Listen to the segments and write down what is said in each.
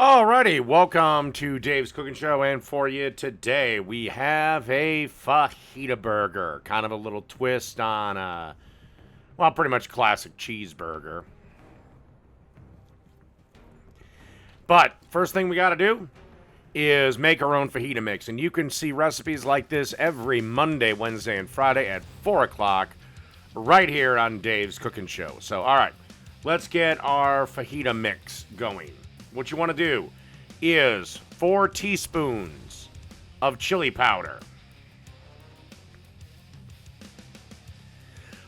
Alrighty, welcome to Dave's Cooking Show, and for you today we have a fajita burger, kind of a little twist on pretty much classic cheeseburger. But first thing we got to do is make our own fajita mix, and you can see recipes like this every Monday, Wednesday, and Friday at 4 o'clock right here on Dave's Cooking Show. So, alright, let's get our fajita mix going. What you want to do is 4 teaspoons of chili powder.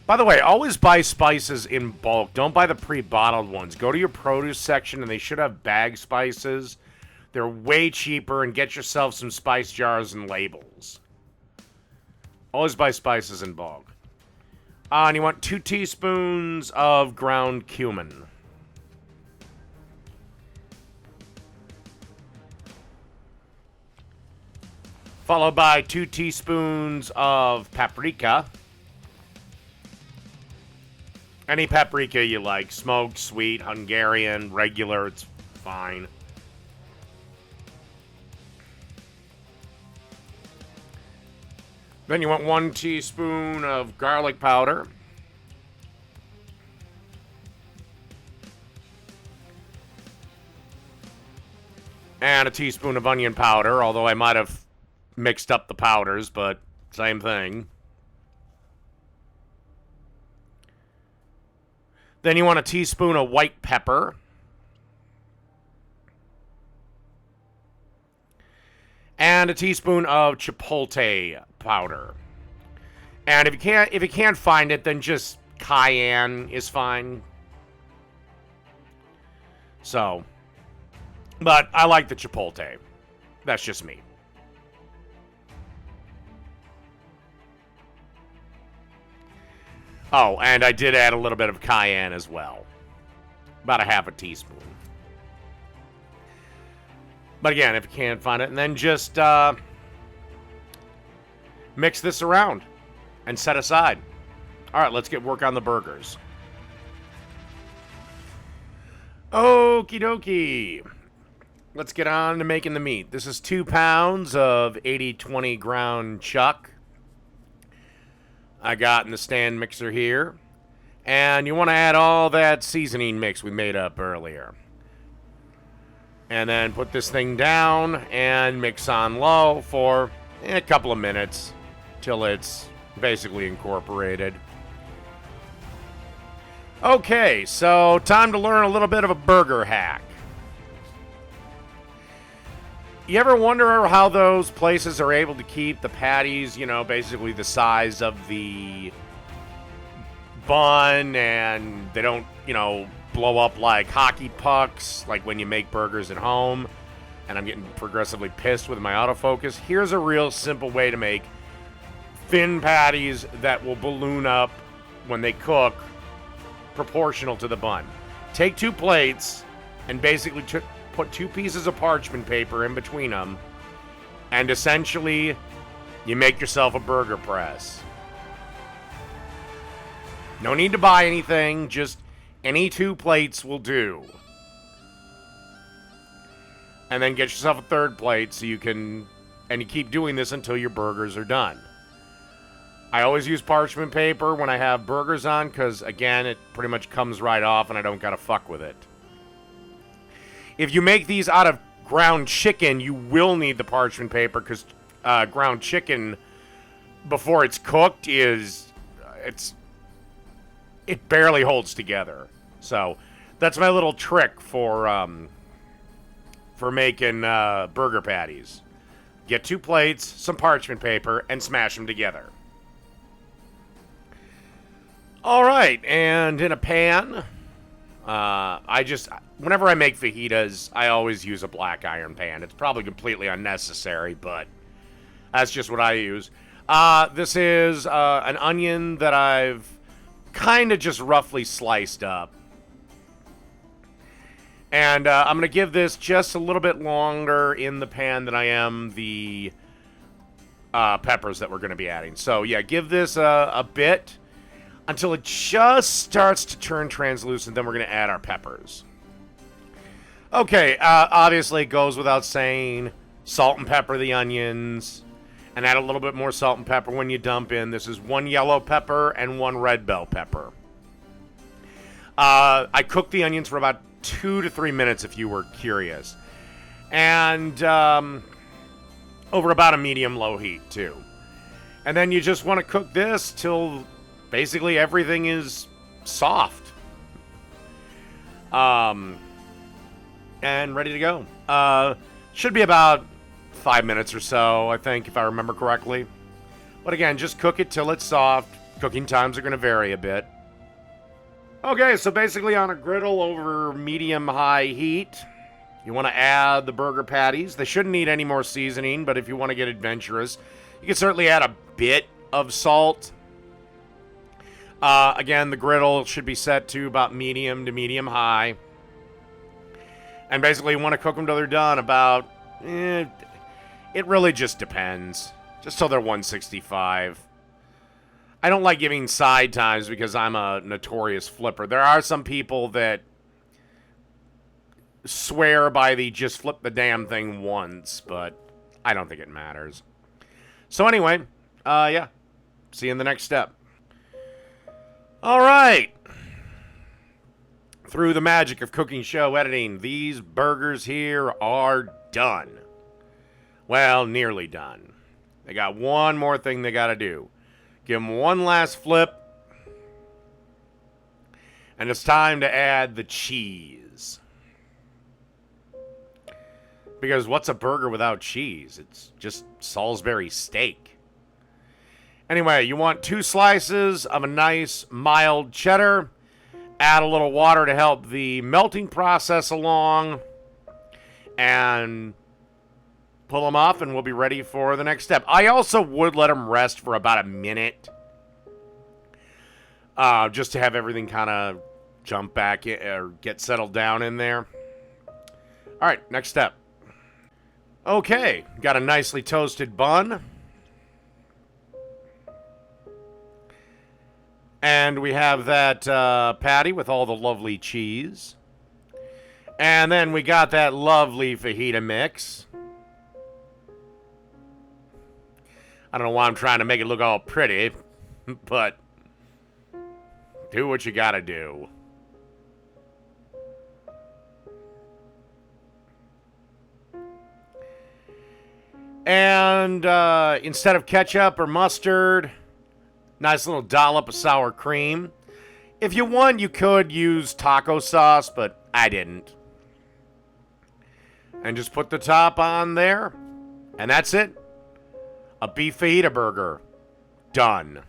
By the way, always buy spices in bulk. Don't buy the pre-bottled ones. Go to your produce section and they should have bag spices. They're way cheaper, and get yourself some spice jars and labels. Always buy spices in bulk. And you want 2 teaspoons of ground cumin. Followed by 2 teaspoons of paprika. Any paprika you like. Smoked, sweet, Hungarian, regular, it's fine. Then you want 1 teaspoon of garlic powder. And a teaspoon of onion powder, although I might have mixed up the powders, but same thing. Then you want a teaspoon of white pepper. And a teaspoon of chipotle powder. And if you can't find it, then just cayenne is fine. So, but I like the chipotle. That's just me. Oh, and I did add a little bit of cayenne as well. About a half a teaspoon. But again, if you can't find it, and then just mix this around and set aside. All right, let's get work on the burgers. Okie dokie. Let's get on to making the meat. This is 2 pounds of 80/20 ground chuck I got in the stand mixer here. And you want to add all that seasoning mix we made up earlier. And then put this thing down and mix on low for a couple of minutes till it's basically incorporated. Okay, so time to learn a little bit of a burger hack. You ever wonder how those places are able to keep the patties, basically the size of the bun, and they don't, blow up like hockey pucks, like when you make burgers at home? And I'm getting progressively pissed with my autofocus. Here's a real simple way to make thin patties that will balloon up when they cook, proportional to the bun. Take 2 plates and basically put 2 pieces of parchment paper in between them, and essentially you make yourself a burger press. No need to buy anything, just any 2 plates will do. And then get yourself a 3rd plate so you keep doing this until your burgers are done. I always use parchment paper when I have burgers on because, again, it pretty much comes right off and I don't gotta fuck with it. If you make these out of ground chicken, you will need the parchment paper because ground chicken, before it's cooked, it barely holds together. So that's my little trick for making burger patties. Get 2 plates, some parchment paper, and smash them together. All right, and in a pan, whenever I make fajitas, I always use a black iron pan. It's probably completely unnecessary, but that's just what I use. This is an onion that I've kind of just roughly sliced up. And I'm going to give this just a little bit longer in the pan than I am the peppers that we're going to be adding. So, yeah, give this a bit until it just starts to turn translucent. Then we're going to add our peppers. Okay, obviously it goes without saying, salt and pepper the onions, and add a little bit more salt and pepper when you dump in. This is 1 yellow pepper and 1 red bell pepper. I cooked the onions for about 2 to 3 minutes if you were curious. And over about a medium-low heat, too. And then you just want to cook this till basically everything is soft. And ready to go. Should be about 5 minutes or so, I think, if I remember correctly. But again, just cook it till it's soft. Cooking times are going to vary a bit. Okay, so basically on a griddle over medium-high heat, you want to add the burger patties. They shouldn't need any more seasoning, but if you want to get adventurous, you can certainly add a bit of salt. Again, the griddle should be set to about medium to medium-high. And basically, you want to cook them till they're done about... it really just depends. Just till they're 165. I don't like giving side times because I'm a notorious flipper. There are some people that swear by the just flip the damn thing once, but I don't think it matters. So anyway, yeah. See you in the next step. All right. Through the magic of cooking show editing, these burgers here are done. Well, nearly done. They got one more thing they got to do. Give them one last flip. And it's time to add the cheese. Because what's a burger without cheese? It's just Salisbury steak. Anyway, you want 2 slices of a nice mild cheddar. Add a little water to help the melting process along. And pull them off and we'll be ready for the next step. I also would let them rest for about a minute. Just to have everything kind of jump back in, or get settled down in there. All right, next step. Okay, got a nicely toasted bun. And we have that patty with all the lovely cheese. And then we got that lovely fajita mix. I don't know why I'm trying to make it look all pretty, but do what you gotta do. And instead of ketchup or mustard, nice little dollop of sour cream. If you want, you could use taco sauce, but I didn't. And just put the top on there, and that's it. A beef fajita burger. Done.